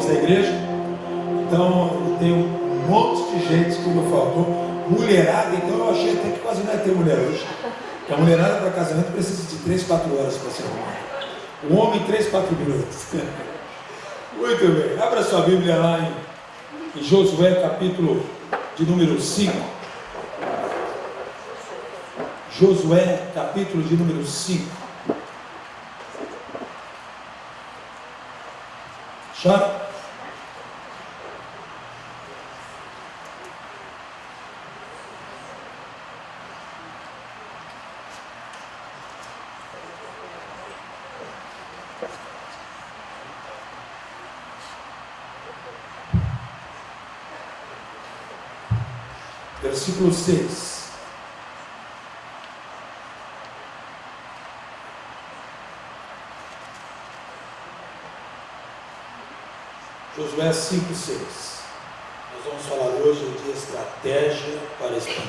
da igreja. Então tem um monte de gente que não faltou. Mulherada, então eu achei até que quase não ia ter mulher hoje. Porque a mulherada para casamento precisa de 3, 4 horas para ser arrumada. O homem 3, 4 minutos. Muito bem, abra sua Bíblia lá em Josué, capítulo de número 5. Josué, capítulo de número 5. Chora. Versículo 6. Josué 5, 6. Nós vamos falar hoje de estratégia para expandir.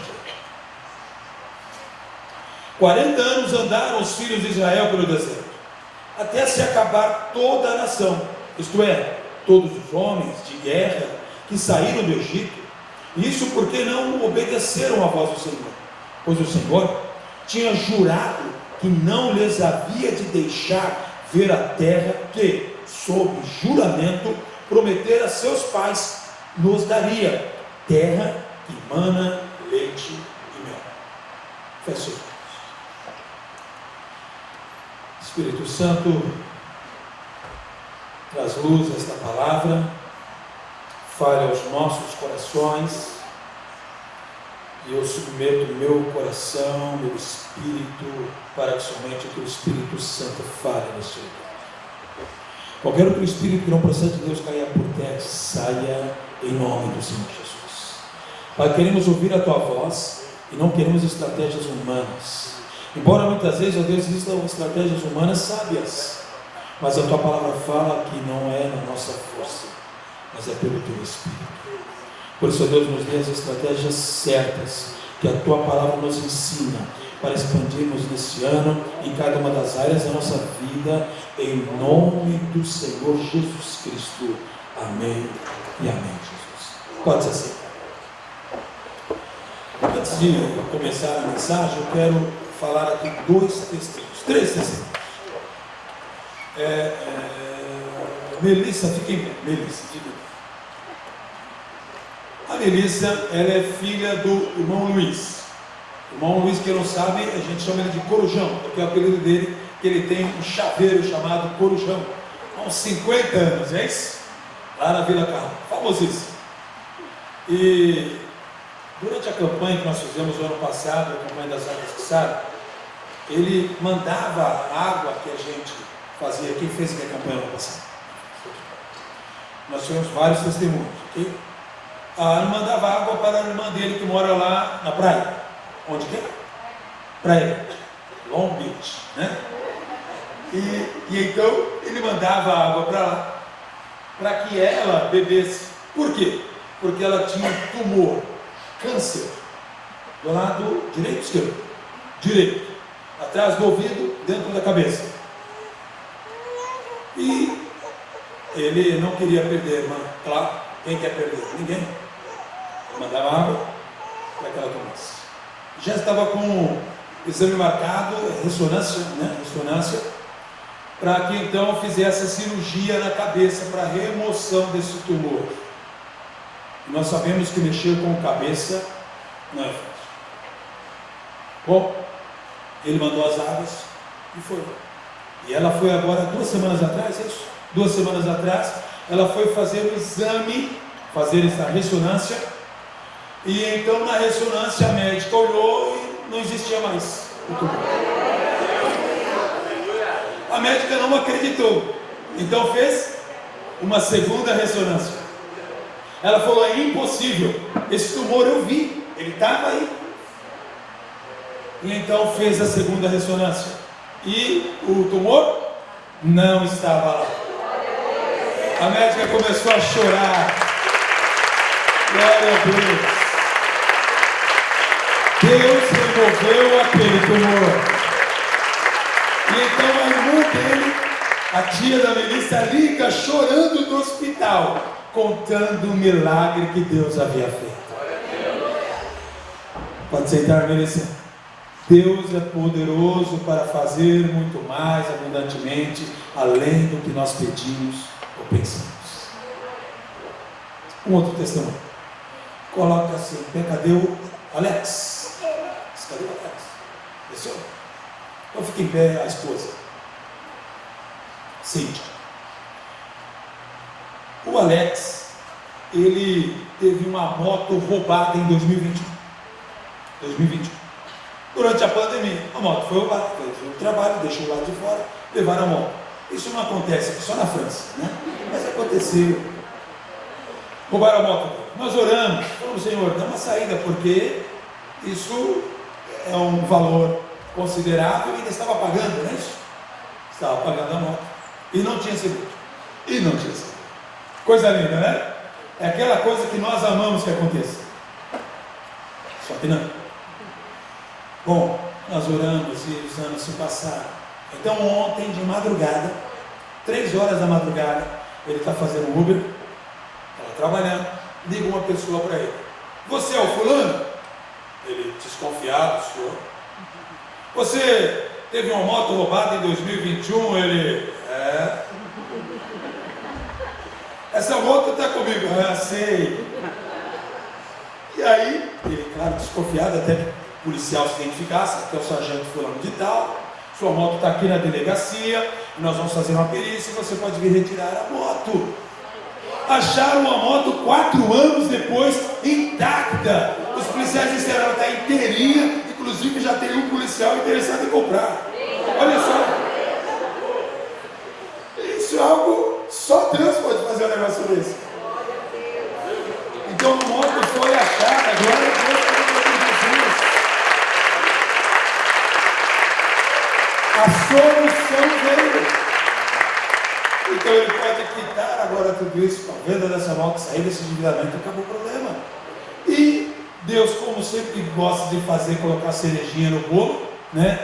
40 anos andaram os filhos de Israel pelo deserto, até se acabar toda a nação, isto é, todos os homens de guerra que saíram do Egito. Isso porque não obedeceram à voz do Senhor, pois o Senhor tinha jurado que não lhes havia de deixar ver a terra que, sob juramento, prometera a seus pais, nos daria, terra que mana leite e mel. Feche os olhos. Espírito Santo, traz luz a esta palavra, fale aos nossos corações, e eu submeto meu coração, meu espírito, para que somente o teu Espírito Santo fale neste lugar. Qualquer outro espírito que não procede de Deus caia por terra, saia em nome do Senhor Jesus. Pai, queremos ouvir a tua voz e não queremos estratégias humanas. Embora muitas vezes, ó Deus, existam estratégias humanas sábias, mas a tua palavra fala que não é na nossa força, mas é pelo teu Espírito. Por isso, ó Deus, nos dê as estratégias certas que a tua palavra nos ensina para expandirmos nesse ano em cada uma das áreas da nossa vida, em nome do Senhor Jesus Cristo. Amém e amém, Jesus. Pode se aceitar. Antes de começar a mensagem, eu quero falar aqui 2 testemunhos, 3 testemunhos. Melissa, fique em pé. Melissa, fique em pé. A Melissa, ela é filha do irmão Luiz. O irmão Luiz, quem não sabe, a gente chama ele de Corujão, porque é o apelido dele, que ele tem um chaveiro chamado Corujão, há uns 50 anos, é isso? Lá na Vila Carro, famosíssimo. E durante a campanha que nós fizemos no ano passado, a campanha das águas que sabem, ele mandava a água que a gente fazia. Quem fez a campanha no ano passado? Nós tivemos vários testemunhos, ok? Ele mandava água para a irmã dele que mora lá na praia. Onde que é? Praia Long Beach, né? E então ele mandava água para lá, para que ela bebesse. Por quê? Porque ela tinha um tumor, câncer, do lado direito ou esquerdo? Direito, atrás do ouvido, dentro da cabeça. E ele não queria perder, mas claro, quem quer perder? Ninguém. Ele mandava água para que ela tomasse. Já estava com o exame marcado, ressonância, para que então fizesse a cirurgia na cabeça para remoção desse tumor. E nós sabemos que mexer com cabeça não é fácil. Bom, ele mandou as águas e foi. E ela foi agora 2 semanas atrás, é isso? 2 semanas atrás, ela foi fazer o exame, fazer essa ressonância. E então na ressonância a médica olhou e não existia mais o tumor. A médica não acreditou, então fez uma segunda ressonância. Ela falou: é impossível, esse tumor eu vi, ele estava aí. E então fez a segunda ressonância e o tumor não estava lá. A médica começou a chorar. Glória a Deus. Deus removeu aquele tumor. E então a irmã dele A tia da Melissa liga chorando do hospital, contando o milagre que Deus havia feito. Pode sentar, Melissa. Deus é poderoso para fazer muito mais abundantemente, além do que nós pedimos ou pensamos. Um outro testemunho. Coloca-se em pé. Cadê o Alex? Cadê o Alex? Desceu? Então fica em pé a esposa. Cíntia. O Alex, ele teve uma moto roubada em 2021. Durante a pandemia, a moto foi roubada, fez o trabalho, deixou lá de fora, levaram a moto. Isso não acontece aqui, só na França, né? Mas aconteceu. Roubaram a moto. Nós oramos, falamos, Senhor, dá uma saída, porque isso é um valor considerável e ainda estava pagando, não é isso? Estava pagando a moto. E não tinha seguro. Coisa linda, né? É aquela coisa que nós amamos que aconteça. Só que não. Bom, nós oramos e os anos se passaram. Então ontem de madrugada, 3 horas da madrugada, ele está fazendo Uber, estava trabalhando, liga uma pessoa para ele. Você é o fulano? Ele, desconfiado, senhor. Você teve uma moto roubada em 2021? Ele, Essa moto está comigo. Sei. E aí, ele, claro, desconfiado, até que o policial se identificasse, até o sargento fulano de tal, sua moto está aqui na delegacia, e nós vamos fazer uma perícia e você pode vir retirar a moto. Acharam a moto 4 anos depois, intacta. Os policiais disseram, ela está inteirinha, inclusive já tem um policial interessado em comprar. Olha só. Isso é algo, só Deus pode fazer um negócio desse. Então a moto foi achada, glória a Deus, Jesus. A solução veio. Então ele pode quitar agora tudo isso com a venda dessa moto, sair desse endividamento, acabou o problema. E Deus, como sempre gosta de fazer, colocar cerejinha no bolo, né?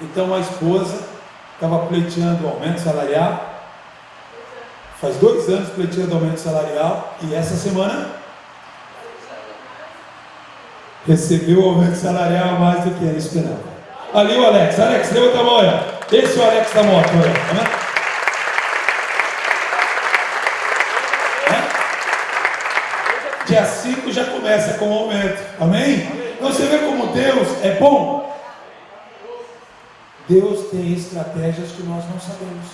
Então a esposa estava pleiteando o aumento salarial, faz 2 anos pleiteando aumento salarial, e essa semana recebeu o aumento salarial mais do que ela esperava. Ali o Alex, levanta a mão, olha. Esse é o Alex da moto, olha, tá vendo? Dia 5 já começa com o aumento, amém? Então você vê como Deus é bom. Deus tem estratégias que nós não sabemos.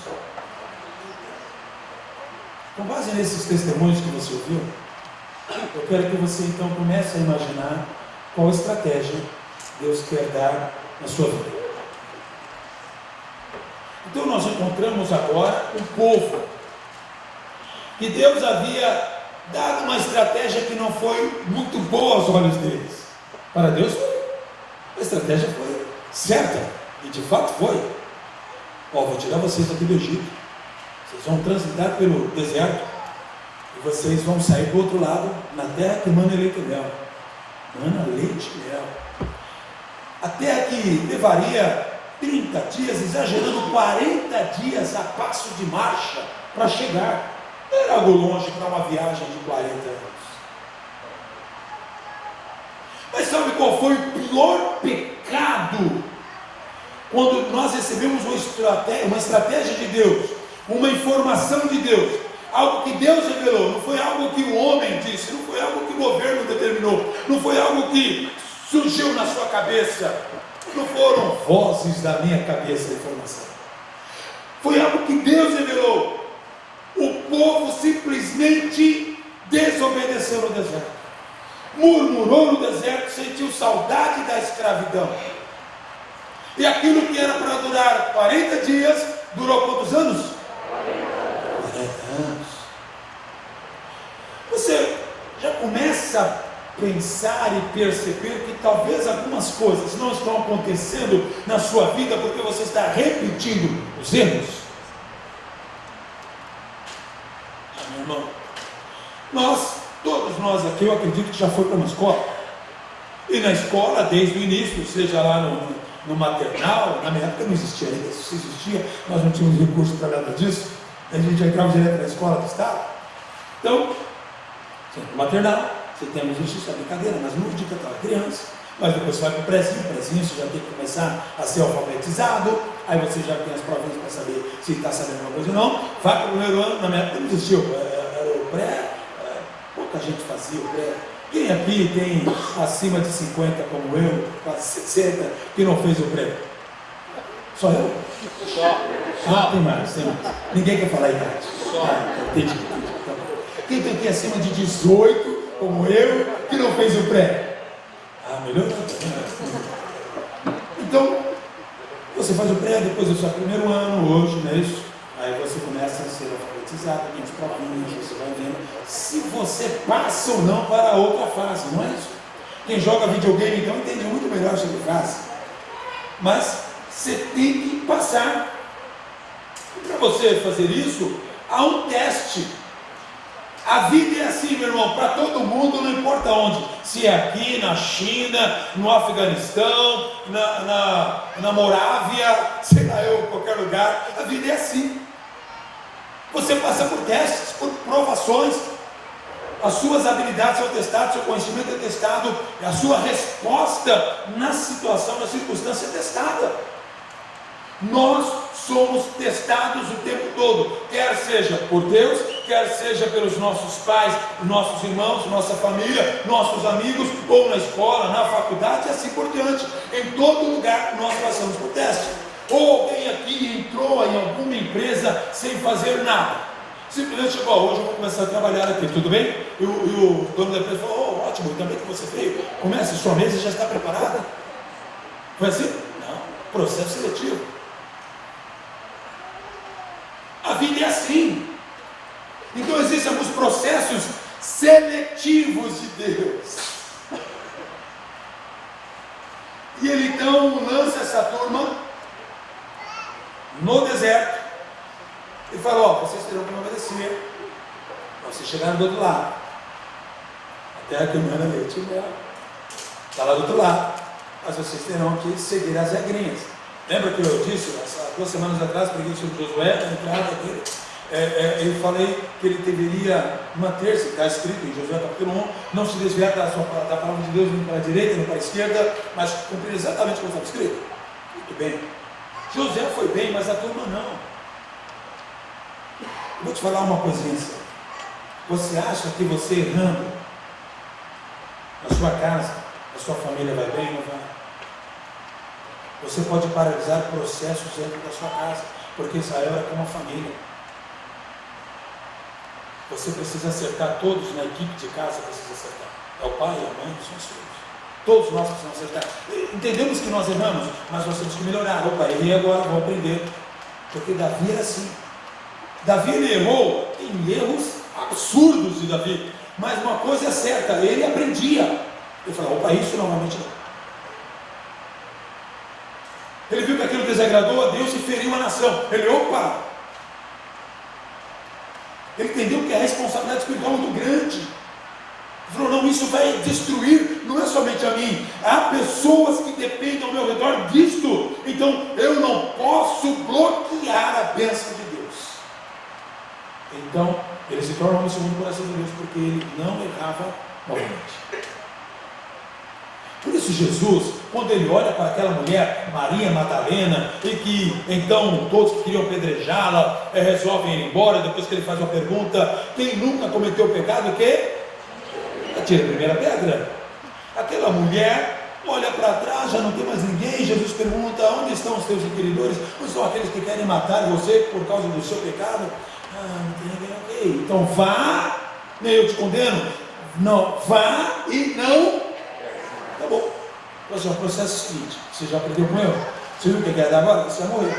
Com base nesses testemunhos que você ouviu, eu quero que você então comece a imaginar qual estratégia Deus quer dar na sua vida. Então nós encontramos agora um povo que Deus havia dado uma estratégia que não foi muito boa aos olhos deles. Para Deus foi. A estratégia foi certa. E de fato foi. Vou tirar vocês aqui do Egito. Vocês vão transitar pelo deserto. E vocês vão sair do outro lado, na terra que mana leite e mel. Mana leite e mel. A terra que levaria 30 dias, exagerando 40 dias a passo de marcha para chegar. Não era algo longe para uma viagem de 40 anos. Mas sabe qual foi o pior pecado? Quando nós recebemos uma estratégia de Deus, uma informação de Deus, algo que Deus revelou, não foi algo que o homem disse, não foi algo que o governo determinou, não foi algo que surgiu na sua cabeça, não foram vozes da minha cabeça a informação, foi algo que Deus revelou. O povo simplesmente desobedeceu no deserto, murmurou no deserto, sentiu saudade da escravidão, e aquilo que era para durar 40 dias, durou quantos anos? 40 anos. Você já começa a pensar e perceber que talvez algumas coisas não estão acontecendo na sua vida porque você está repetindo os erros? Meu irmão, todos nós aqui, eu acredito que já foi para uma escola, e na escola, desde o início, seja lá no maternal. Na minha época não existia ainda, se existia, nós não tínhamos recurso para nada disso, a gente já entrava direto na escola do Estado. Então, no maternal, você tem um exercício, é brincadeira, mas lúdica, estava criança. Mas depois você vai para o prézinho, você já tem que começar a ser alfabetizado, aí você já tem as provinhas para saber se está sabendo alguma coisa ou não. Vai para o primeiro ano, na minha época não existiu, era o pré, pouca gente fazia o pré. Quem aqui tem acima de 50 como eu, quase 60, que não fez o pré? Só eu? Só. Tem mais. Ninguém quer falar a idade. Só. Entendi. Quem tem aqui acima de 18, como eu, que não fez o pré? Melhor? Então, você faz o pré, depois do seu primeiro ano, hoje, não é isso? Aí você começa a ser alfabetizado, tem as provinhas, você vai vendo se você passa ou não para a outra fase, não é isso? Quem joga videogame, então, entende muito melhor sobre fase. Mas você tem que passar. E para você fazer isso, há um teste. A vida é assim, meu irmão, para todo mundo, não importa onde, se é aqui, na China, no Afeganistão, na Morávia, sei lá eu, qualquer lugar, a vida é assim. Você passa por testes, por provações, as suas habilidades são testadas, seu conhecimento é testado, a sua resposta na situação, na circunstância é testada. Nós somos testados o tempo todo, quer seja por Deus, quer seja pelos nossos pais, nossos irmãos, nossa família, nossos amigos, ou na escola, na faculdade e assim por diante. Em todo lugar nós passamos por teste. Ou alguém aqui entrou em alguma empresa sem fazer nada, simplesmente chegou, hoje eu vou começar a trabalhar aqui, tudo bem? E o dono da empresa falou, ótimo, também que você veio, comece, sua mesa já está preparada. Foi assim? Não, processo seletivo. A vida é assim. Então existem alguns processos seletivos de Deus. E ele então lança essa turma no deserto e fala, ó, vocês terão que me obedecer. Vocês chegaram do outro lado. A terra que não era leite e mel. Está lá do outro lado. Mas vocês terão que seguir as regrinhas. Lembra que eu disse, 2 semanas atrás, preguei sobre Josué, na entrada dele, eu falei que ele deveria manter-se, está escrito em Josué capítulo 1, não se desviar da palavra de Deus nem para a direita, nem para a esquerda, mas cumprir exatamente como estava escrito. Muito bem. José foi bem, mas a turma não. Eu vou te falar uma coisinha assim. Você acha que você errando na sua casa, a sua família vai bem ou não vai? Você pode paralisar processos dentro da sua casa, porque Israel era como uma família. Você precisa acertar, todos na equipe de casa precisam acertar. É o pai, a mãe, são os filhos. Todos nós precisamos acertar. Entendemos que nós erramos, mas nós temos que melhorar. Opa, errei agora, vou aprender. Porque Davi era assim. Davi ele errou em erros absurdos de Davi. Mas uma coisa é certa, ele aprendia. Ele falou, opa, isso normalmente não. Ele viu que aquilo desagradou a Deus e feriu a nação. Ele, opa! Ele entendeu que a responsabilidade espiritual é muito grande. Ele falou, não, isso vai destruir, não é somente a mim. Há pessoas que dependem ao meu redor disto. Então, eu não posso bloquear a bênção de Deus. Então, ele se torna um segundo coração de Deus, porque ele não errava novamente. Por isso Jesus, quando ele olha para aquela mulher, Maria Madalena, e que então todos que queriam apedrejá-la resolvem ir embora, depois que ele faz uma pergunta, quem nunca cometeu pecado, o quê? Atira a primeira pedra. Aquela mulher olha para trás, já não tem mais ninguém. Jesus pergunta, onde estão os teus inquiridores? Onde são aqueles que querem matar você por causa do seu pecado? Não tem ninguém, ok. Então vá, nem eu te condeno. Não, vá e não. Tá bom. O processo é o seguinte, você já aprendeu com eu? Você viu o que é dar agora? Você vai morrer.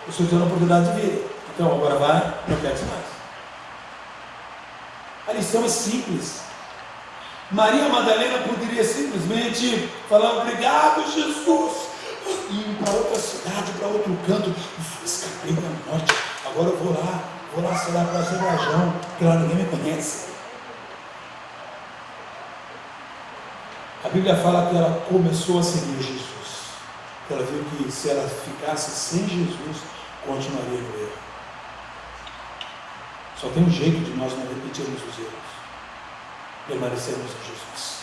Eu estou tendo a oportunidade de vida. Então agora vai, não pegue mais. A lição é simples. Maria Madalena poderia simplesmente falar, obrigado Jesus, e ir para outra cidade, para outro canto. Escapei da morte, agora eu vou lá, sei lá, para Azerbaijão, porque lá ninguém me conhece. A Bíblia fala que ela começou a seguir Jesus. Ela que se ela ficasse sem Jesus, continuaria no erro. Só tem um jeito de nós não repetirmos os erros: permanecermos em Jesus.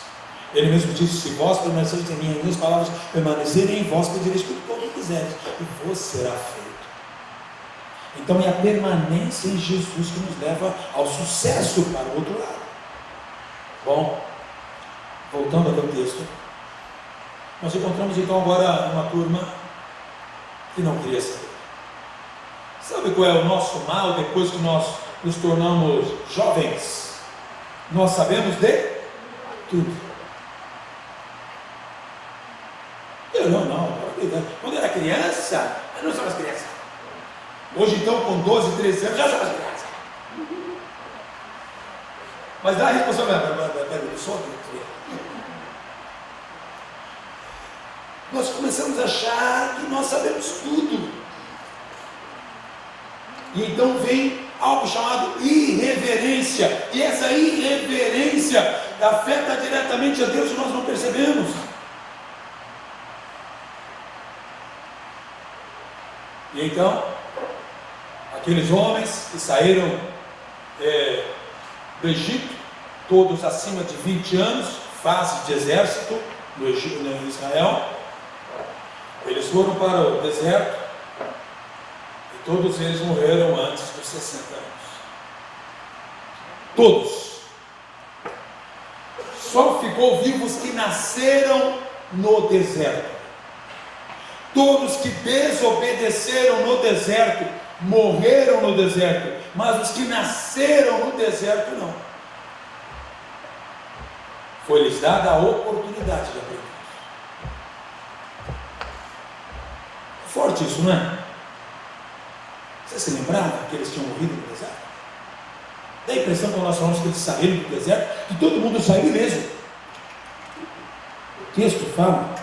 Ele mesmo disse: se vós permanecerdes em mim, as minhas palavras permanecerem em vós, pedireis tudo quanto quiseres, e vos será feito. Então é a permanência em Jesus que nos leva ao sucesso para o outro lado. Bom, voltando aqui ao texto, nós encontramos então agora uma turma que não queria saber. Sabe qual é o nosso mal depois que nós nos tornamos jovens? Nós sabemos de tudo. Eu não. Quando eu era criança, eu não sou mais criança. Hoje então, com 12, 13 anos, já sou mais criança. Mas dá a responsabilidade. Eu sou adulto. Nós começamos a achar que nós sabemos tudo. E então vem algo chamado irreverência. E essa irreverência afeta diretamente a Deus e nós não percebemos. E então, aqueles homens que saíram do Egito, todos acima de 20 anos, fase de exército no Egito, em Israel, eles foram para o deserto e todos eles morreram antes dos 60 anos. Todos. Só ficou vivos que nasceram no deserto. Todos que desobedeceram no deserto, morreram no deserto, mas os que nasceram no deserto não. Foi-lhes dada a oportunidade de aprender. Forte isso, não é? Você se lembrava que eles tinham morrido no deserto? Dá a impressão quando nós falamos que eles saíram do deserto, que todo mundo saiu ileso. O texto fala: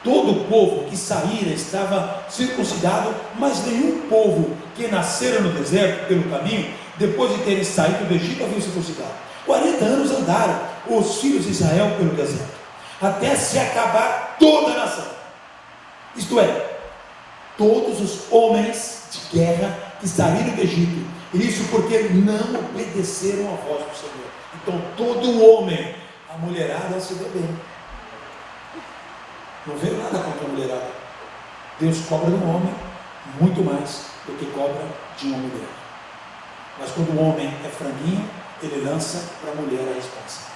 todo o povo que saíra estava circuncidado, mas nenhum povo que nascera no deserto pelo caminho, depois de terem saído do Egito, havia circuncidado. 40 anos andaram os filhos de Israel pelo deserto, até se acabar toda a nação. Isto é, todos os homens de guerra que saíram do Egito. Isso porque não obedeceram a voz do Senhor. Então todo homem, a mulherada se deu bem. Não veio nada contra a mulherada. Deus cobra de um homem muito mais do que cobra de uma mulher. Mas quando o homem é franguinho, ele lança para a mulher a resposta.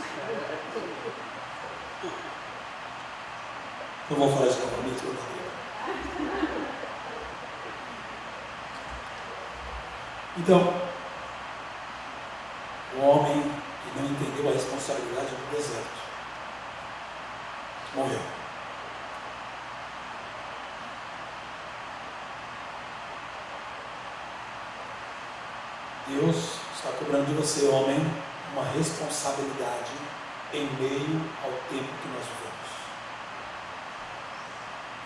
Não vou falar isso novamente, então, o homem que não entendeu a responsabilidade do deserto morreu. Deus está cobrando de você, homem, uma responsabilidade em meio ao tempo que nós vivemos.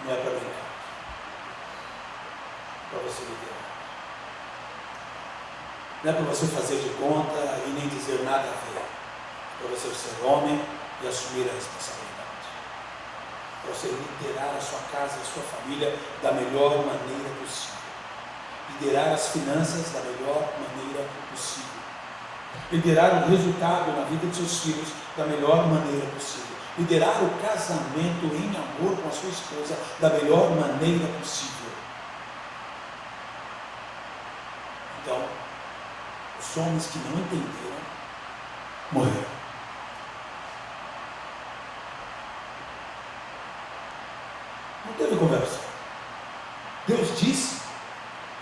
Não é para brincar, para você liderar. Não é para você fazer de conta e nem dizer nada a ver. É para você ser homem e assumir a responsabilidade. Para você liderar a sua casa, a sua família da melhor maneira possível. Liderar as finanças da melhor maneira possível. Liderar o resultado na vida de seus filhos da melhor maneira possível. Liderar o casamento em amor com a sua esposa da melhor maneira possível. Então, os homens que não entenderam, morreram. Não teve conversa. Deus disse,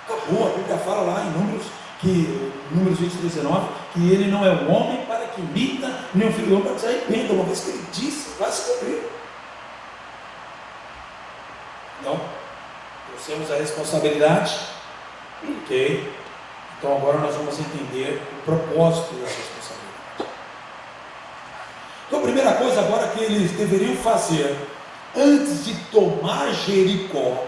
acabou. A Bíblia fala lá em Números 23, 19, que ele não é um homem para que imita, nem um filho do homem para que se arrependa. Uma vez que ele disse, vai se cumprir. Então, trouxemos a responsabilidade, ok? Então agora nós vamos entender o propósito dessa responsabilidade. Então a primeira coisa agora que eles deveriam fazer, antes de tomar Jericó,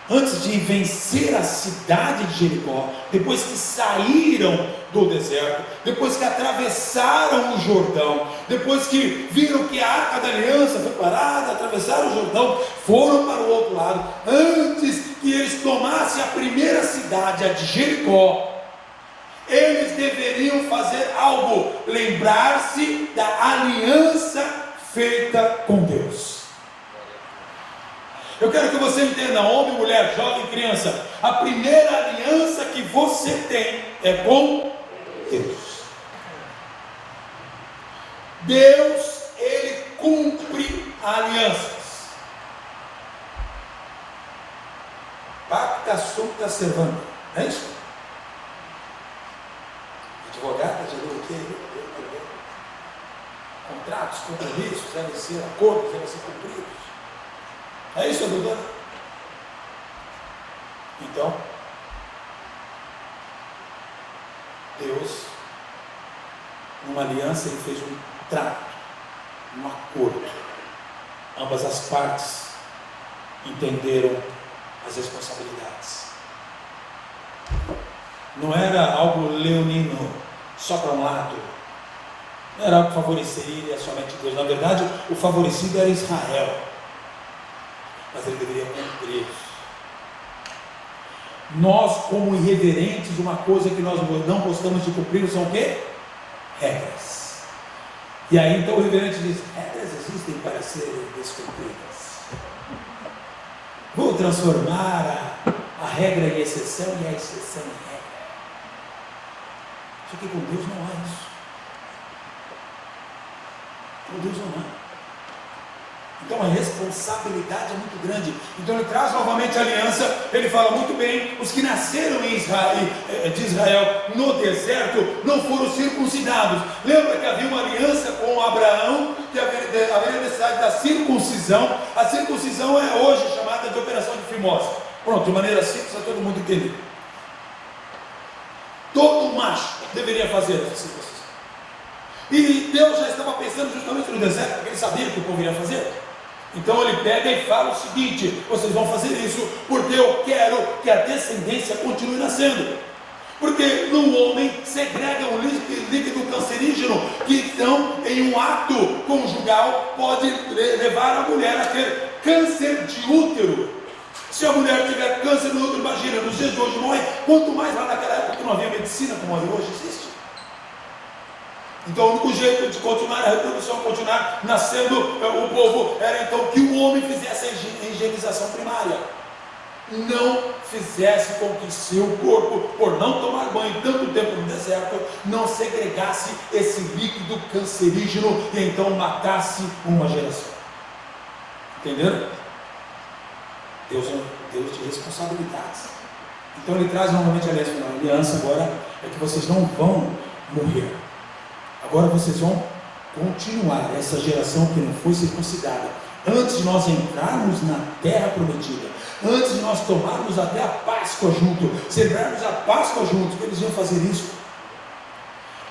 antes de vencer a cidade de Jericó, depois que saíram do deserto, depois que atravessaram o Jordão, depois que viram que a Arca da Aliança foi parada, atravessaram o Jordão, foram para o outro lado, antes que eles tomassem a primeira cidade, a de Jericó, eles deveriam fazer algo, lembrar-se da aliança feita com Deus. Eu quero que você entenda, homem, mulher, jovem, criança, a primeira aliança que você tem é com Deus. Deus, Ele cumpre alianças. Pacta sunt servanda, é isso? Advogada, já deu o quê? Contratos, compromissos, devem ser acordos, devem ser cumpridos. É isso, doutora? Então, Deus, numa aliança, Ele fez um trato, um acordo. Ambas as partes entenderam as responsabilidades. Não era algo leonino, só para um lado. Não era algo que favoreceria somente Deus. Na verdade, o favorecido era Israel. Mas ele deveria cumprir. Nós, como irreverentes, uma coisa que nós não gostamos de cumprir são o quê? Regras. E aí então o irreverente diz: regras existem para serem descumpridas. Vou transformar a regra em exceção e a exceção em regra. Só que com Deus não há isso. Com Deus não há. Então a responsabilidade é muito grande. Então ele traz novamente a aliança. Ele fala muito bem: os que nasceram em de Israel no deserto não foram circuncidados. Lembra que havia uma aliança com Abraão, que haveria necessidade da circuncisão. A circuncisão é hoje chamada de operação de fimose. Pronto, de maneira simples, para todo mundo entender. Todo macho deveria fazer essa circuncisão. E Deus já estava pensando justamente no deserto, porque ele sabia que o povo iria fazer. Então ele pega e fala o seguinte: vocês vão fazer isso porque eu quero que a descendência continue nascendo. Porque no homem segrega um líquido cancerígeno que então em um ato conjugal pode levar a mulher a ter câncer de útero. Se a mulher tiver câncer no útero, imagina, nos dias de hoje morre, quanto mais lá naquela época que não havia medicina como hoje existe. Então o único jeito de continuar a reprodução, continuar nascendo o povo, era então que o homem fizesse a higienização primária. Não fizesse com que seu corpo, por não tomar banho tanto tempo no deserto, não segregasse esse líquido cancerígeno e então matasse uma geração. Entenderam? Deus é um Deus de responsabilidades. Então ele traz novamente a aliança agora, é que vocês não vão morrer. Agora vocês vão continuar essa geração que não foi circuncidada. Antes de nós entrarmos na terra prometida, antes de nós tomarmos até a Páscoa junto, celebrarmos a Páscoa juntos, que eles iam fazer isso.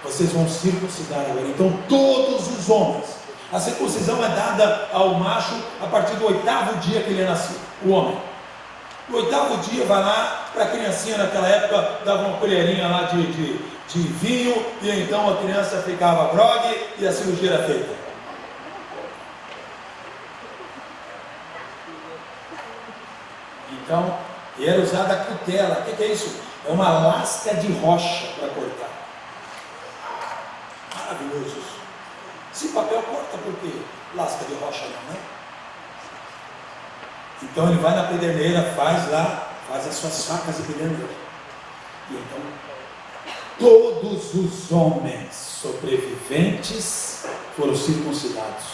Vocês vão circuncidar agora. Então todos os homens, a circuncisão é dada ao macho a partir do 8º dia que ele é nascido, o homem. No 8º dia vai lá para a criancinha, naquela época dava uma colherinha lá de vinho, e então a criança ficava grogue e a cirurgia era feita. Então, era usada a cutela. O que é isso? É uma lasca de rocha para cortar. Maravilhoso isso. Se papel corta, por quê? Lasca de rocha não, né? Então ele vai na pederneira, faz as suas facas de pederneira. E então todos os homens sobreviventes foram circuncidados.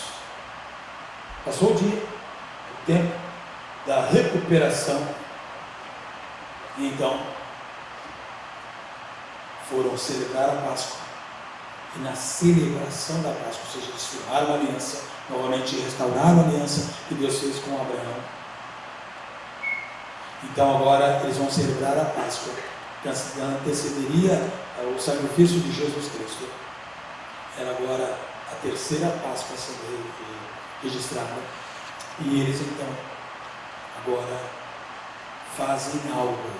Passou o dia, o tempo da recuperação, e então foram celebrar a Páscoa. E na celebração da Páscoa, ou seja, eles firmaram a aliança, novamente restauraram a aliança que Deus fez com Abraão. Então agora eles vão celebrar a Páscoa, que antecederia o sacrifício de Jesus Cristo. Era agora a terceira Páscoa a ser registrada. E eles então agora fazem algo: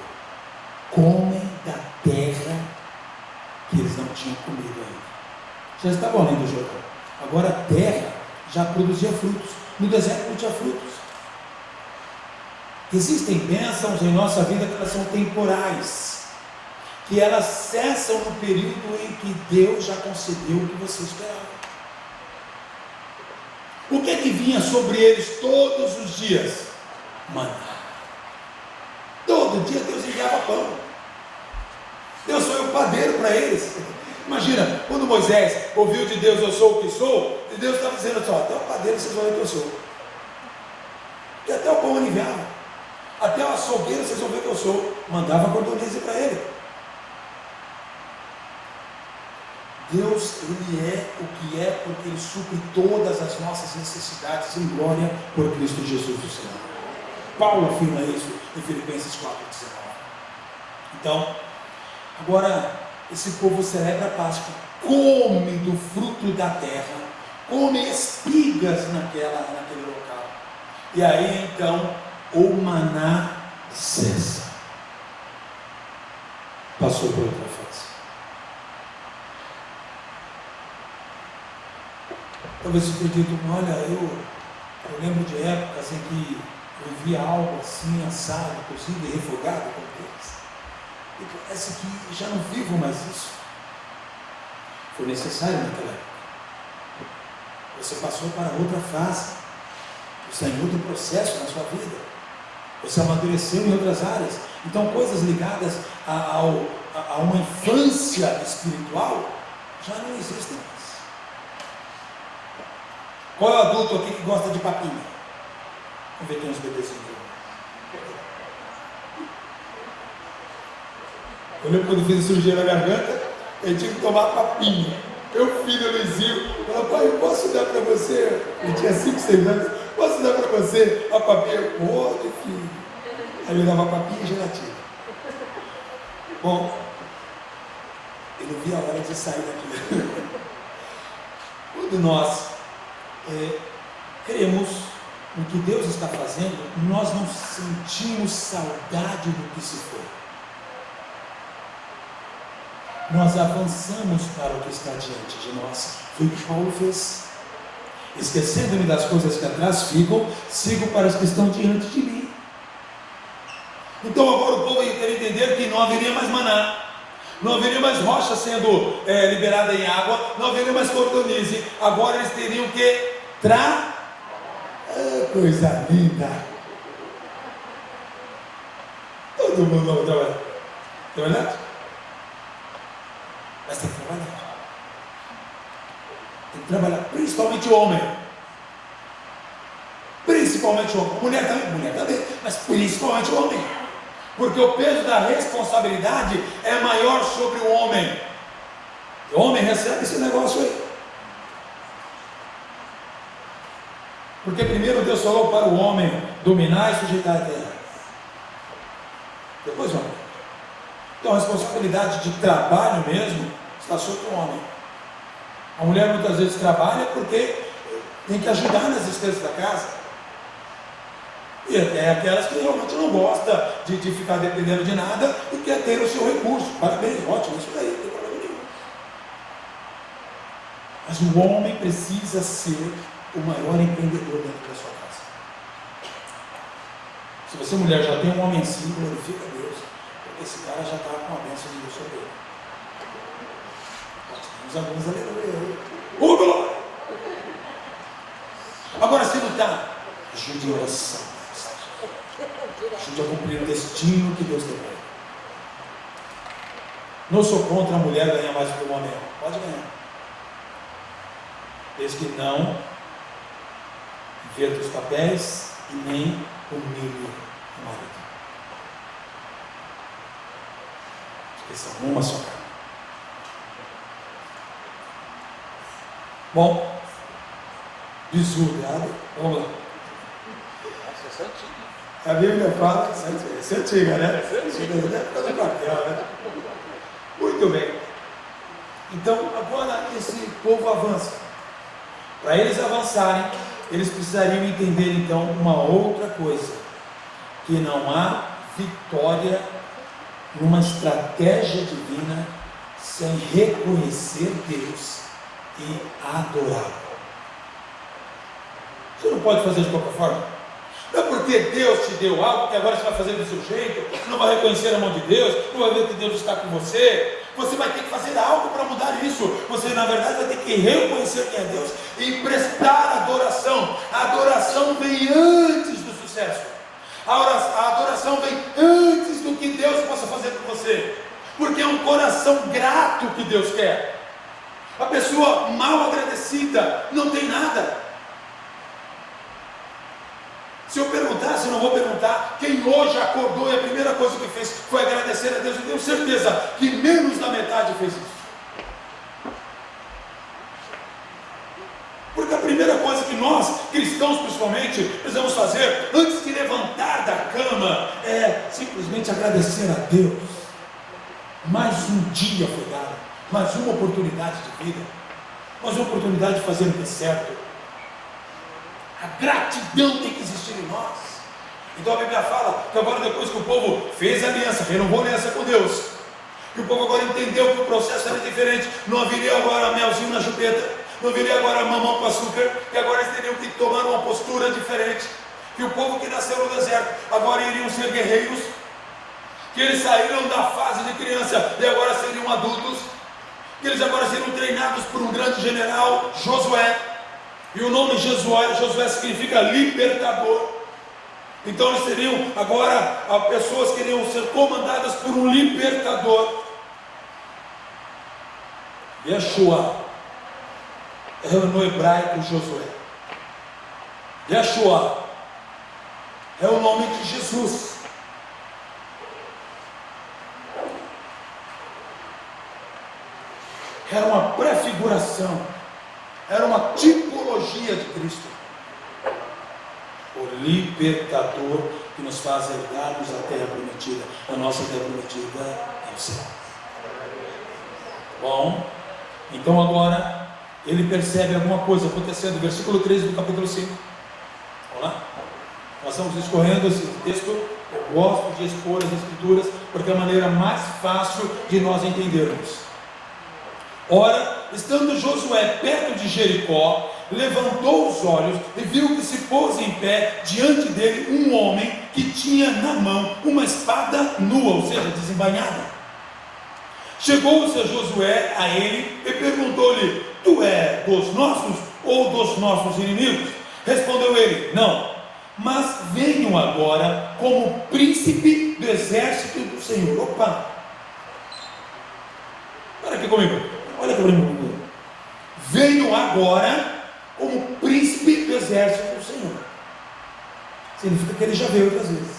comem da terra que tinha comido ainda. Já estavam além do Jordão. Agora a terra já produzia frutos. No deserto não tinha frutos. Existem bênçãos em nossa vida que elas são temporais, que elas cessam no período em que Deus já concedeu o que você esperava. O que é que vinha sobre eles todos os dias? Maná. Todo dia Deus enviava pão. Deus foi o padeiro para eles. Imagina, quando Moisés ouviu de Deus, eu sou o que sou, e Deus estava dizendo assim, até o padeiro vocês vão ver que eu sou. E até o pão ele enviava. Até o açougueiro vocês vão ver que eu sou. Mandava cordonize para ele. Deus, Ele é o que é, porque Ele supre todas as nossas necessidades em glória por Cristo Jesus o Senhor. Paulo afirma isso em Filipenses 4,19. Então, agora, esse povo celebra a Páscoa, come do fruto da terra, come espigas naquele local. E aí, então, o maná cessa. Passou por outra fase. Talvez você tenha dito, olha, eu lembro de épocas em que eu via algo assim, assado, cozido e refogado com eles. E parece que já não vivo mais isso. Foi necessário naquela época. Você passou para outra fase. Você está em outro processo na sua vida. Você amadureceu em outras áreas. Então coisas ligadas a uma infância espiritual já não existem mais. Qual é o adulto aqui que gosta de papinha? Vamos ver quem é os bebezinhos. Eu lembro quando fiz a cirurgia na garganta, eu tinha que tomar papinha. Meu filho Luizinho falou, pai, eu posso dar para você? Eu tinha 5, 6 anos, posso dar para você a papinha? Pode, filho. Aí ele dava papinha e gelatina. Bom, eu não vi a hora de sair daqui. Quando nós cremos no que Deus está fazendo, nós não sentimos saudade do que se foi. Nós avançamos para o que está diante de nós. Foi o que Paulo fez. Esquecendo-me das coisas que atrás ficam, sigo para as que estão diante de mim. Então agora o povo ia ter que entender que não haveria mais maná, não haveria mais rocha sendo liberada em água, não haveria mais cordonize. Agora eles teriam que coisa linda. Todo mundo vai trabalhar. Não é verdade? Mas tem que trabalhar. Tem que trabalhar, principalmente o homem. Principalmente o homem. A mulher também, mas principalmente o homem. Porque o peso da responsabilidade é maior sobre o homem. O homem recebe esse negócio aí. Porque primeiro Deus falou para o homem dominar e sujeitar a terra. Depois o homem. Então a responsabilidade de trabalho mesmo está sobre o homem. A mulher muitas vezes trabalha porque tem que ajudar nas despesas da casa. E até aquelas que realmente não gostam de ficar dependendo de nada e quer ter o seu recurso. Parabéns, ótimo, isso daí, não tem problema nenhum. Mas o homem precisa ser o maior empreendedor dentro da sua casa. Se você mulher já tem um homem assim, glorifica a Deus, porque esse cara já está com a bênção de Deus sobre ele. Temos alguns aleluia. Agora se não está, ajude em oração. Ajude a cumprir o destino que Deus tem para ele. Não sou contra a mulher ganhar mais do que o homem. Pode ganhar. Desde que não inverta os papéis e nem humilhe o marido. Eles são uma só carne. Bom, bizudo, vamos lá. A Bíblia fala, essa é antiga, né? Muito bem. Então, agora esse povo avança. Para eles avançarem, eles precisariam entender então uma outra coisa: que não há vitória numa estratégia divina sem reconhecer Deus e adorá-lo. Você não pode fazer de qualquer forma. Não é porque Deus te deu algo que agora você vai fazer do seu jeito, não vai reconhecer a mão de Deus, não vai ver que Deus está com você. Você vai ter que fazer algo para mudar isso. Você, na verdade, vai ter que reconhecer quem é Deus e prestar adoração. A adoração vem antes do sucesso. A adoração vem antes do que Deus possa fazer por você. Porque é um coração grato que Deus quer. A pessoa mal agradecida não tem nada. Se eu perguntasse, eu não vou perguntar quem hoje acordou e a primeira coisa que fez foi agradecer a Deus. Eu tenho certeza que menos da metade fez isso. Porque a primeira coisa que nós, cristãos principalmente, precisamos fazer antes de levantar da cama é simplesmente agradecer a Deus. Mais um dia foi dado, mais uma oportunidade de vida, mais uma oportunidade de fazer o que é certo. A gratidão tem que existir em nós. Então a Bíblia fala que agora, depois que o povo fez aliança, renovou a aliança com Deus, que o povo agora entendeu que o processo era diferente, não haveria agora melzinho na chupeta, não haveria agora mamão com açúcar, que agora eles teriam que tomar uma postura diferente, que o povo que nasceu no deserto agora iriam ser guerreiros, que eles saíram da fase de criança e agora seriam adultos, que eles agora seriam treinados por um grande general, Josué. E o nome Josué significa libertador. Então eles seriam agora pessoas que iriam ser comandadas por um libertador. Yeshua é no hebraico Josué. Yeshua é o nome de Jesus. Era uma prefiguração, era uma tipologia de Cristo, o libertador que nos faz herdarmos a terra prometida. A nossa terra prometida é o céu. Bom, então agora ele percebe alguma coisa acontecendo, versículo 13 do capítulo 5. Vamos lá? Nós estamos discorrendo esse texto. Eu gosto de expor as escrituras porque é a maneira mais fácil de nós entendermos. Ora, estando Josué perto de Jericó, levantou os olhos e viu que se pôs em pé diante dele um homem que tinha na mão uma espada nua, ou seja, desembainhada. Chegou-se a Josué a ele e perguntou-lhe: tu és dos nossos ou dos nossos inimigos? Respondeu ele: não, mas venho agora como príncipe do exército do Senhor. Opa! Olha aqui comigo. Olha que comigo. Venho agora como príncipe do exército do Senhor. Significa que ele já veio outras vezes.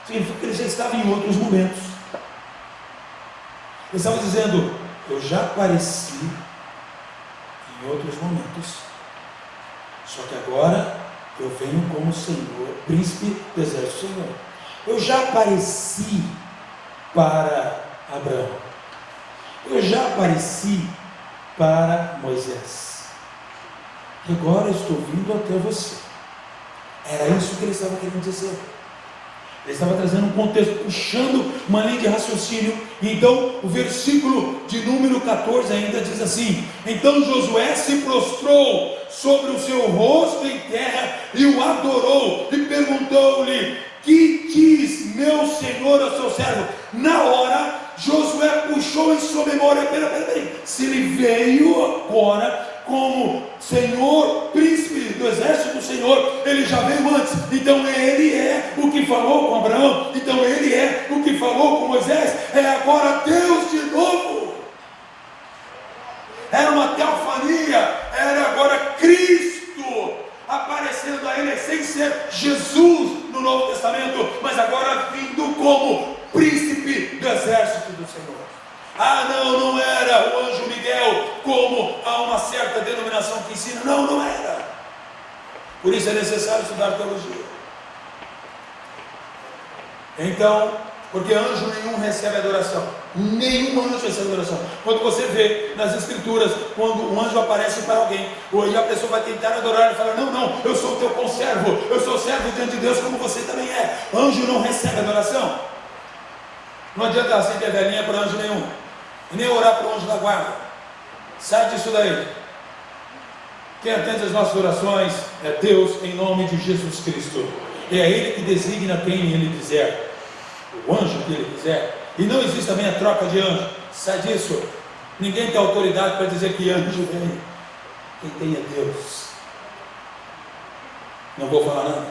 Significa que ele já estava em outros momentos. Ele estava dizendo: eu já apareci em outros momentos, só que agora eu venho como Senhor, príncipe do exército do Senhor. Eu já apareci para Abraão, eu já apareci para Moisés, e agora estou vindo até você. Era isso que ele estava querendo dizer. Ele estava trazendo um contexto, puxando uma linha de raciocínio. E então o versículo de número 14 ainda diz assim: então Josué se prostrou sobre o seu rosto em terra e o adorou, e perguntou-lhe: que diz meu senhor ao seu servo? Na hora Josué puxou em sua memória: peraí, se ele veio agora como Senhor, príncipe do exército do Senhor, ele já veio antes, então ele é o que falou com Abraão, então ele é o que falou com Moisés, é agora Deus de novo. Era uma teofania, era agora Cristo aparecendo a ele, sem ser Jesus no Novo Testamento, mas agora vindo como príncipe do exército do Senhor. Ah, não era o anjo Miguel, como há uma certa denominação que ensina. Não era. Por isso é necessário estudar teologia. Então, porque anjo nenhum recebe adoração. Nenhum anjo recebe adoração. Quando você vê nas escrituras, quando um anjo aparece para alguém, e a pessoa vai tentar adorar, ele fala: não, eu sou o teu conservo, eu sou servo diante de Deus, como você também é. Anjo não recebe adoração. Não adianta acender a velhinha para anjo nenhum. e nem orar para o anjo da guarda. Sai disso daí. Quem atende as nossas orações é Deus, em nome de Jesus Cristo. É Ele que designa quem Ele quiser, o anjo que Ele quiser. E não existe também a troca de anjo. Sai disso. Ninguém tem autoridade para dizer que anjo vem. Quem tem é Deus. Não vou falar nada,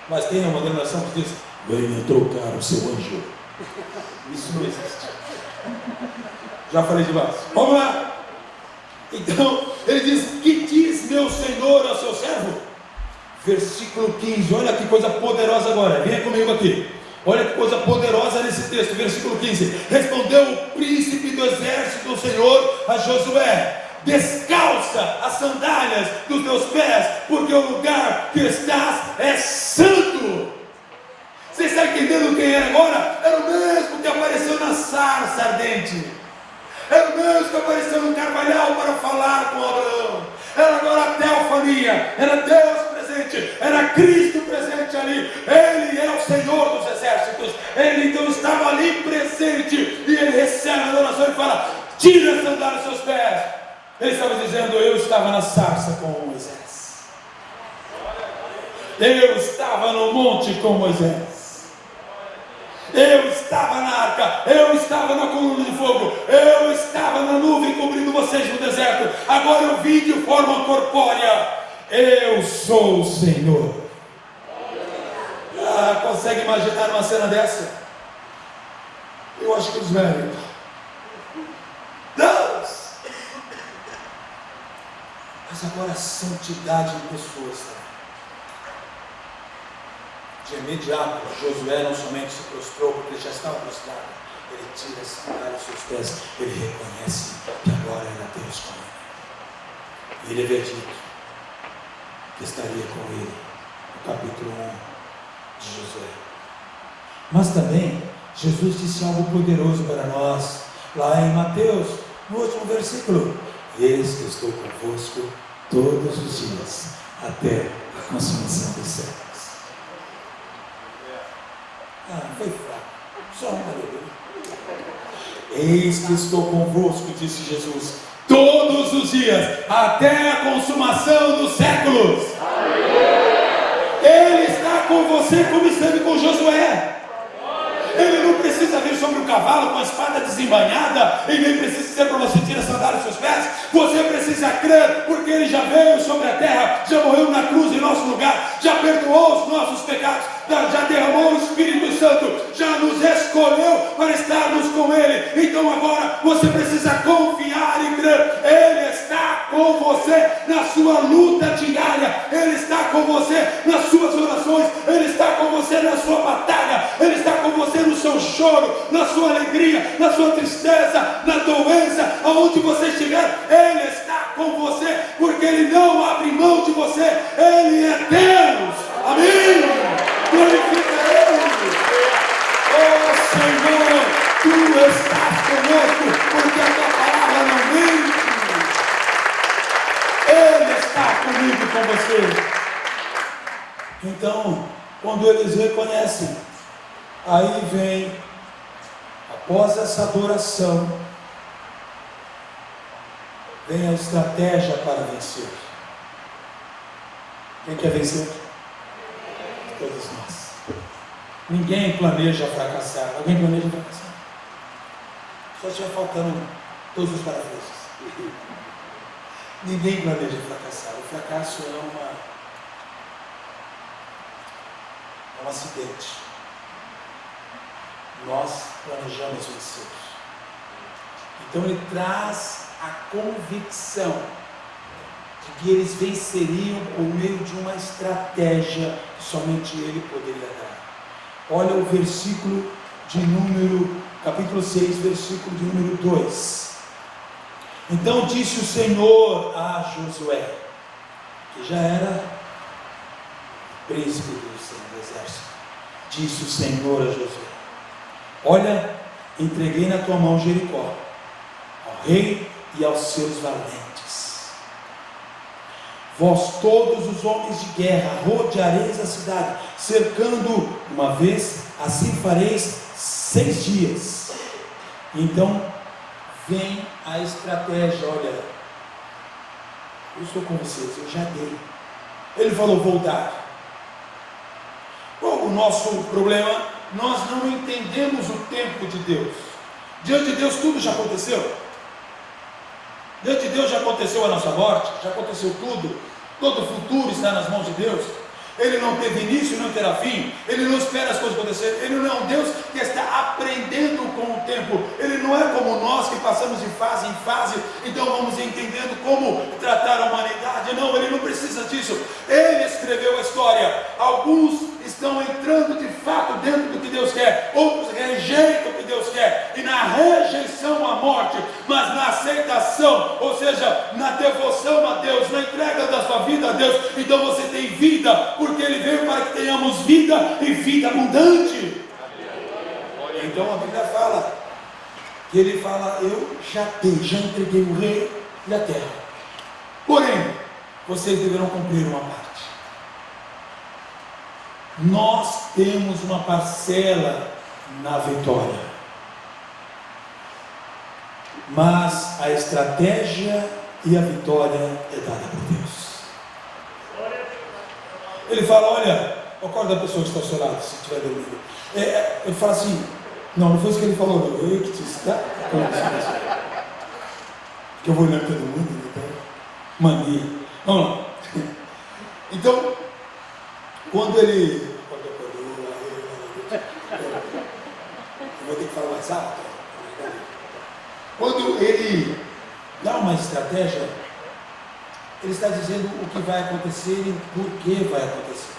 mas tem uma denominação que diz: venha trocar o seu anjo. Isso não existe. Já falei demais. Vamos lá. Então, ele diz: que diz meu Senhor ao seu servo? Versículo 15, olha que coisa poderosa agora, venha comigo aqui. Olha que coisa poderosa nesse texto, versículo 15. Respondeu o príncipe do exército do Senhor a Josué: descalça as sandálias dos teus pés, porque o lugar que estás é santo. Você está entendendo quem era agora? Era o mesmo que apareceu na sarça ardente, era o mesmo que apareceu no carvalhal para falar com Abraão. Era agora a teofania, era Deus presente, era Cristo presente ali. Ele é o Senhor dos exércitos. Ele então estava ali presente, e ele recebe a adoração e fala: tira a sandália dos seus pés. Ele estava dizendo: eu estava na sarça com Moisés, eu estava no monte com Moisés, eu estava na arca, eu estava na coluna de fogo, eu estava na nuvem cobrindo vocês no deserto. Agora eu vim de forma corpórea. Eu sou o Senhor. Consegue imaginar uma cena dessa? Eu acho que eles velhos. Deus! Mas agora a santidade em pessoas. De imediato, Josué não somente se prostrou, porque ele já estava prostrado. Ele tira a sandália dos seus pés. Ele reconhece que agora era Deus com ele. E ele havia dito que estaria com ele, no capítulo 1 de Josué. Mas também Jesus disse algo poderoso para nós, lá em Mateus, no último versículo: eis que estou convosco todos os dias, até a consumação dos séculos. Foi fraco, só uma aleluia. Eis que estou convosco, disse Jesus, todos os dias, até a consumação dos séculos. Ele está com você como esteve com Josué. Ele não precisa vir sobre o cavalo com a espada desembainhada, e nem precisa dizer para você: tira a sandália dos seus pés. Você precisa crer, porque ele já veio sobre a terra, já morreu na cruz em nosso lugar, já perdoou os nossos pecados, já derramou o Espírito Santo, já nos escolheu para estarmos com ele. Então agora você precisa confiar e crer. Ele está com você na sua luta diária, ele está com você nas suas orações, ele está com você na sua batalha, ele está com você no seu choro, na sua alegria, na sua tristeza, na doença, aonde você estiver. Ele está com você, porque ele não abre mão de você. Ele é Deus. Amém. Glorifica Ele. Oh Senhor, Tu estás conosco, porque a Tua palavra não mente. Ele está comigo e com você. Então, quando eles reconhecem, aí vem, após essa adoração, vem a estratégia para vencer. Quem quer vencer? Todos nós. Ninguém planeja fracassar. Alguém planeja fracassar? Só estiver faltando todos os parafusos. Ninguém planeja fracassar. O fracasso é um acidente. Nós planejamos vencer. Então ele traz a convicção de que eles venceriam por meio de uma estratégia que somente ele poderia dar. Olha o versículo de número, capítulo 6, versículo de número 2. Então disse o Senhor a Josué, que já era príncipe do exército, disse o Senhor a Josué: olha, entreguei na tua mão Jericó, ao rei e aos seus valentes. Vós todos os homens de guerra rodeareis a cidade, cercando uma vez, assim fareis 6 dias. Então vem a estratégia. Olha, eu estou com vocês, eu já dei. Ele falou, vou dar. Qual o nosso problema? Nós não entendemos o tempo de Deus. Diante de Deus tudo já aconteceu. Diante de Deus já aconteceu a nossa morte, já aconteceu tudo. Todo o futuro está nas mãos de Deus. Ele não teve início e não terá fim. Ele não espera as coisas acontecerem. Ele não é um Deus que está aprendendo com o tempo. Ele não é como nós que passamos de fase em fase, então vamos entendendo como tratar a humanidade. Não, ele não precisa disso. Ele escreveu a história. Alguns estão entrando de fato dentro do que Deus quer, outros rejeitam o que Deus quer, e na rejeição à morte, mas na aceitação, ou seja, na devoção a Deus, na entrega da sua vida a Deus, então você tem vida, porque Ele veio para que tenhamos vida e vida abundante. Então a Bíblia fala, que Ele fala, eu já entreguei o rei e a terra, porém, vocês deverão cumprir uma parte. Nós temos uma parcela na vitória, mas a estratégia e a vitória é dada por Deus. Ele fala, olha, acorda a pessoa que está ao seu lado, se estiver dormindo. Ele fala assim, não foi isso que ele falou, não, eu que disse, tá? Que eu vou olhar todo mundo, então, mania. Vamos lá. Então, quando ele... Eu vou ter que falar mais alto. Quando ele dá uma estratégia, ele está dizendo o que vai acontecer e por que vai acontecer.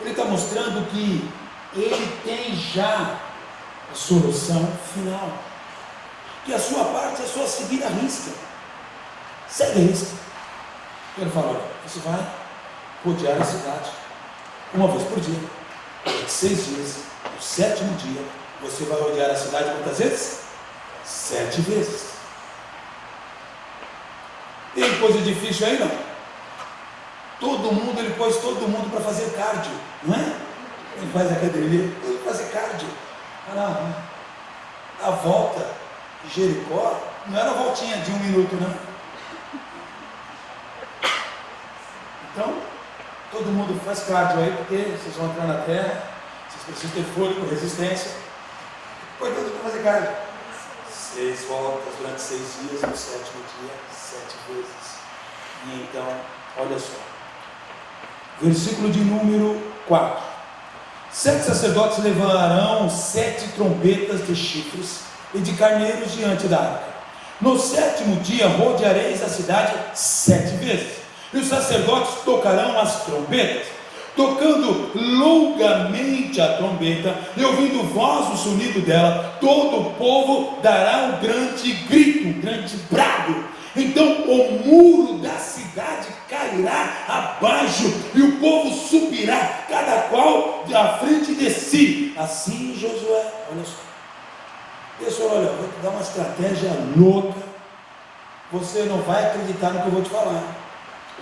Ele está mostrando que ele tem já a solução final. Que a sua parte é só seguir a risca. Segue a risca. Ele fala, olha, você vai rodear a cidade uma vez por dia, durante 6 dias. No 7º dia, você vai rodear a cidade quantas vezes? 7 vezes. Tem coisa difícil aí, não? Ele pôs todo mundo para fazer cardio, não é? Ele faz academia, ele fazer cardio. A volta de Jericó não era a voltinha de 1 minuto, não. Então, todo mundo faz cardio aí, porque vocês vão entrar na terra, vocês precisam ter fôlego, resistência. Põe todo mundo para fazer cardio. 6 voltas durante 6 dias, no 7º dia, 7 vezes. E então, olha só. Versículo de número 4. 7 sacerdotes levarão 7 trombetas de chifres e de carneiros diante da arca. No 7º dia rodeareis a cidade 7 vezes. E os sacerdotes tocarão as trombetas, tocando longamente a trombeta, e ouvindo voz o sonido dela, todo o povo dará um grande grito, um grande brado. Então o muro da cidade cairá abaixo, e o povo subirá, cada qual à frente de si. Assim Josué, olha só, pessoal, olha, vou te dar uma estratégia louca, você não vai acreditar no que eu vou te falar,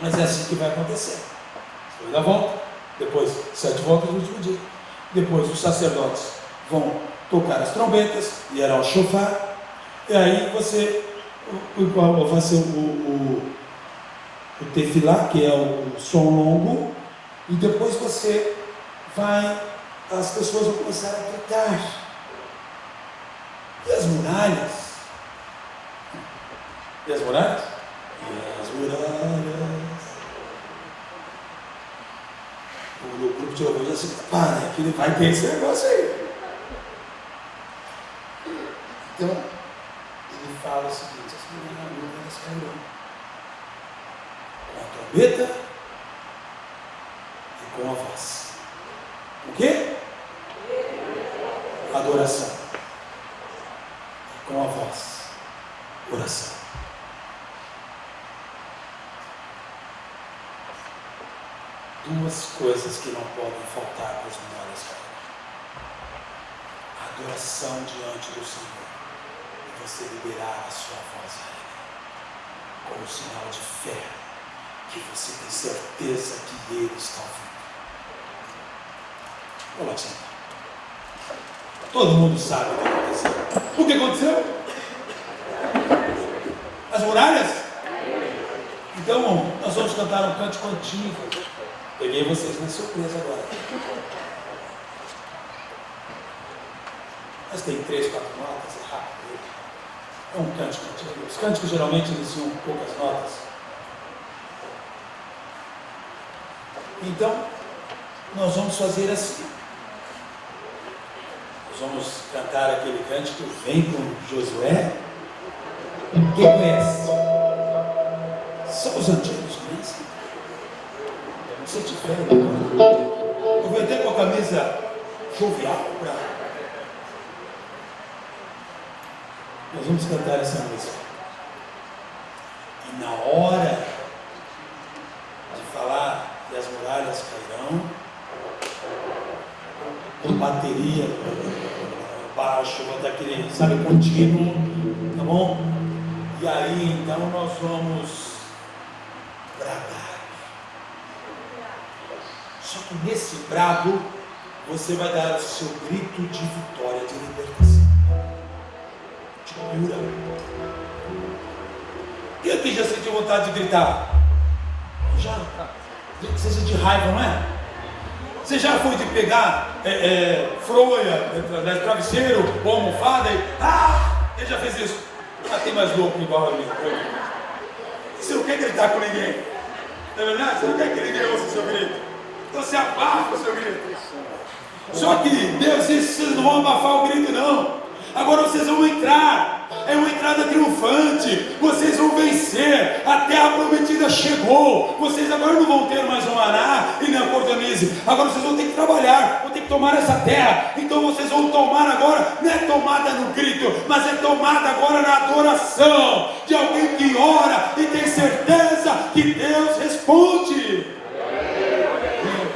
mas é assim que vai acontecer. Você vai dar volta, depois 7 voltas no último dia, depois os sacerdotes vão tocar as trombetas, e era o shofar, e aí você vai ser o tefilá, que é o som longo, e depois você vai, as pessoas vão começar a gritar, e as muralhas, e as muralhas, o grupo de louvor diz assim, para, que ele vai ter esse negócio aí. Então, ele fala o seguinte, as muralhas cairão com a trombeta e com a voz. O quê? Adoração. E com a voz, oração. Duas coisas que não podem faltar para os muralhas caírem: a adoração diante do Senhor, e você liberar a sua voz a Ele, como sinal de fé, que você tem certeza que Ele está ouvindo. Coloque sentar. Todo mundo sabe o que aconteceu. O que aconteceu? As muralhas? Então, nós vamos cantar um cântico antigo. Peguei vocês na surpresa agora. Mas tem 3, 4 notas, é rápido. É um cântico antigo. Os cânticos geralmente iniciam com poucas notas. Então, nós vamos fazer assim. Nós vamos cantar aquele cântico, Vem com Josué. Quem conhece? Só os antigos conhecem. Você te pega. Eu vou até com a camisa jovial para. Nós vamos cantar essa música. E na hora de falar que as muralhas cairão, com bateria, baixo, vou dar aquele, sabe, contínuo, tá bom? E aí então nós vamos bradar. Só que nesse brado você vai dar o seu grito de vitória, de libertação, de cura. Quem aqui já sentiu vontade de gritar? Já? Você sente raiva, não é? Você já foi de pegar fronha, travesseiro ou almofada e... Quem já fez isso? Tem mais louco igual a mim. Você não quer gritar com ninguém. Não é verdade? Você não quer que ninguém ouça o seu grito. Então você abafa o seu grito. Só que Deus disse, vocês não vão abafar o grito não. Agora vocês vão entrar. É uma entrada triunfante. Vocês vão vencer. A terra prometida chegou. Vocês agora não vão ter mais um maná e nem a cordonize. Agora vocês vão ter que trabalhar. Vão ter que tomar essa terra. Então vocês vão tomar agora. Não é tomada no grito, mas é tomada agora na adoração de alguém que ora e tem certeza que Deus responde.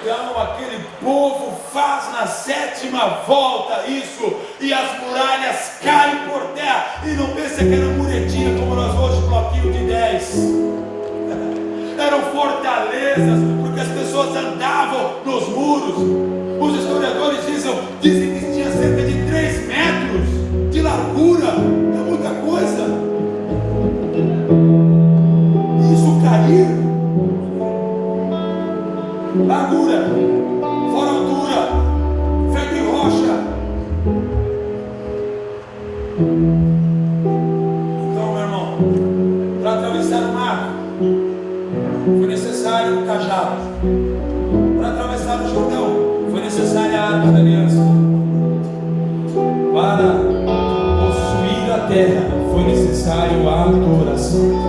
Então aquele povo faz na 7ª volta isso, e as muralhas caem por terra. E não pensa que era muretinha como nós hoje, bloquinho de 10. Eram fortalezas, porque as pessoas andavam nos muros. Os historiadores dizem que tinha cerca de 3 metros de largura. É muita coisa. Isso cair, largura, fora altura, feito em rocha. Então, meu irmão, para atravessar o mar foi necessário um cajado. Para atravessar o Jordão foi necessária a arca da aliança. Para possuir a terra foi necessário a adoração.